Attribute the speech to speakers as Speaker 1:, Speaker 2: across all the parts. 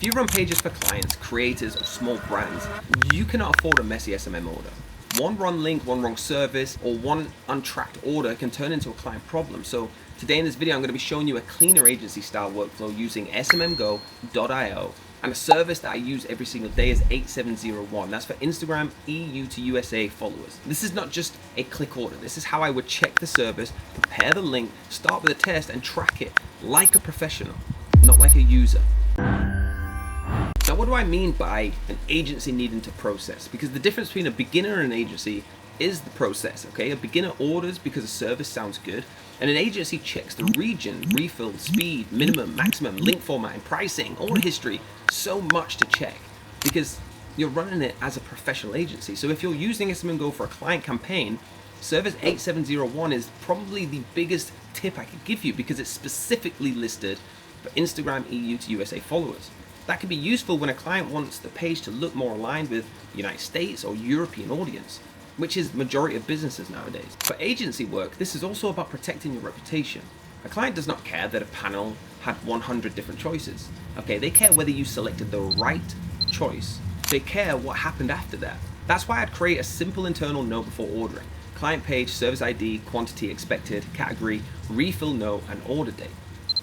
Speaker 1: you run pages for clients, creators, or small brands, you cannot afford a messy SMM order. One wrong link, one wrong service, or one untracked order can turn into a client problem. So today in this video, I'm going to be showing you a cleaner agency style workflow using SMMGO.io, and a service that I use every single day is 8701. That's for Instagram EU to USA followers. This is not just a click order. This is how I would check the service, prepare the link, start with a test, and track it like a professional, not like a user. Now, what do I mean by an agency needing to process? Because the difference between a beginner and an agency is the process, okay? A beginner orders because a service sounds good, and an agency checks the region, refill, speed, minimum, maximum, link formatting, pricing, order history, so much to check because you're running it as a professional agency. So if you're using SMMGO for a client campaign, service 8701 is probably the biggest tip I could give you because it's specifically listed for Instagram EU to USA followers. That can be useful when a client wants the page to look more aligned with the United States or European audience, which is the majority of businesses nowadays. For agency work, this is also about protecting your reputation. A client does not care that a panel had 100 different choices. Okay, they care whether you selected the right choice. They care what happened after that. That's why I'd create a simple internal note before ordering. Client page, service ID, quantity expected, category, refill note, and order date.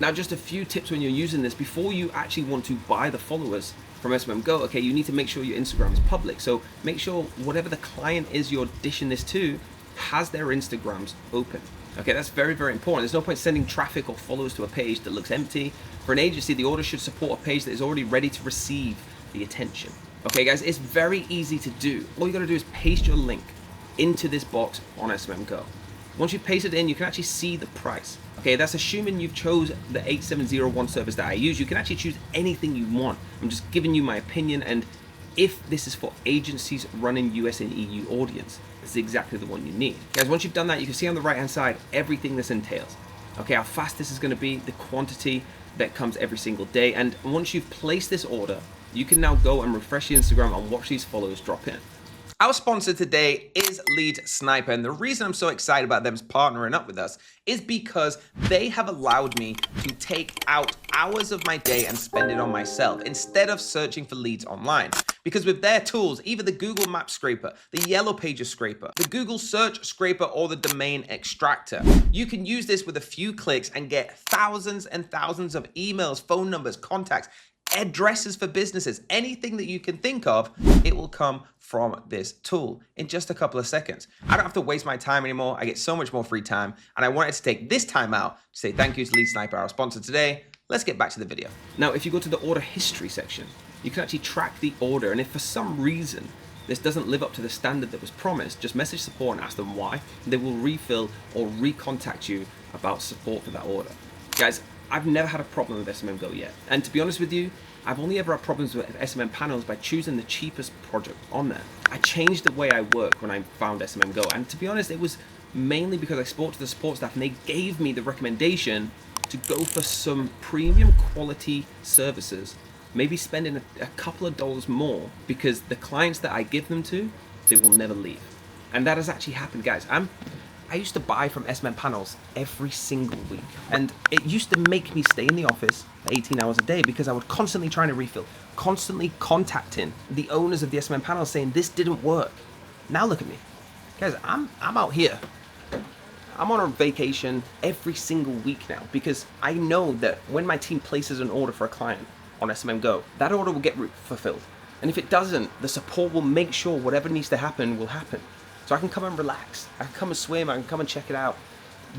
Speaker 1: Now, just a few tips when you're using this before you actually want to buy the followers from SMMGO. Okay, you need to make sure your Instagram is public. So make sure whatever the client is you're dishing this to has their Instagrams open. Okay, that's very, very important. There's no point sending traffic or followers to a page that looks empty. For an agency, the order should support a page that is already ready to receive the attention. Okay, guys, it's very easy to do. All you gotta do is paste your link into this box on SMMGO. Once you paste it in, you can actually see the price. Okay, that's assuming you've chose the 8701 service that I use. You can actually choose anything you want. I'm just giving you my opinion, and if this is for agencies running US and EU audience, this is exactly the one you need. Guys, once you've done that, you can see on the right hand side everything this entails. Okay, how fast this is gonna be, the quantity that comes every single day, and once you've placed this order, you can now go and refresh your Instagram and watch these followers drop in. Our sponsor today is Lead Sniper, and the reason I'm so excited about them partnering up with us is because they have allowed me to take out hours of my day and spend it on myself instead of searching for leads online. Because with their tools, either the Google Map Scraper, the Yellow Pages Scraper, the Google Search Scraper, or the Domain Extractor, you can use this with a few clicks and get thousands and thousands of emails, phone numbers, contacts, addresses for businesses, anything that you can think of, it will come from this tool in just a couple of seconds. I don't have to waste my time anymore. I get so much more free time, and I wanted to take this time out to say thank you to Lead Sniper, our sponsor today. Let's get back to the video. Now, if you go to the order history section, you can actually track the order, and if for some reason this doesn't live up to the standard that was promised, just message support and ask them why. They will refill or recontact you about support for that order. Guys, I've never had a problem with SMMGO yet. And to be honest with you, I've only ever had problems with SMM panels by choosing the cheapest project on there. I changed the way I work when I found SMMGO. And to be honest, it was mainly because I spoke to the support staff and they gave me the recommendation to go for some premium quality services, maybe spending a couple of dollars more, because the clients that I give them to, they will never leave. And that has actually happened, guys. I used to buy from SMM panels every single week, and it used to make me stay in the office 18 hours a day because I would constantly trying to refill, constantly contacting the owners of the SMM panels saying this didn't work. Now look at me. Guys, I'm out here. I'm on a vacation every single week now because I know that when my team places an order for a client on SMMGO, that order will get fulfilled. And if it doesn't, the support will make sure whatever needs to happen will happen. So I can come and relax, I can come and swim, I can come and check it out.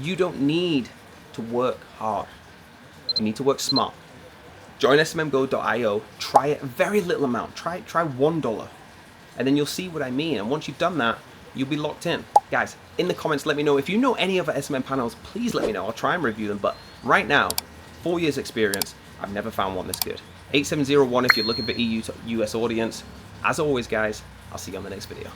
Speaker 1: You don't need to work hard. You need to work smart. Join SMMGO.io, try it, a very little amount, try $1, and then you'll see what I mean. And once you've done that, you'll be locked in. Guys, in the comments, let me know. If you know any other SMM panels, please let me know. I'll try and review them, but right now, 4 years experience, I've never found one this good. 8701 if you're looking for EU to US audience. As always, guys, I'll see you on the next video.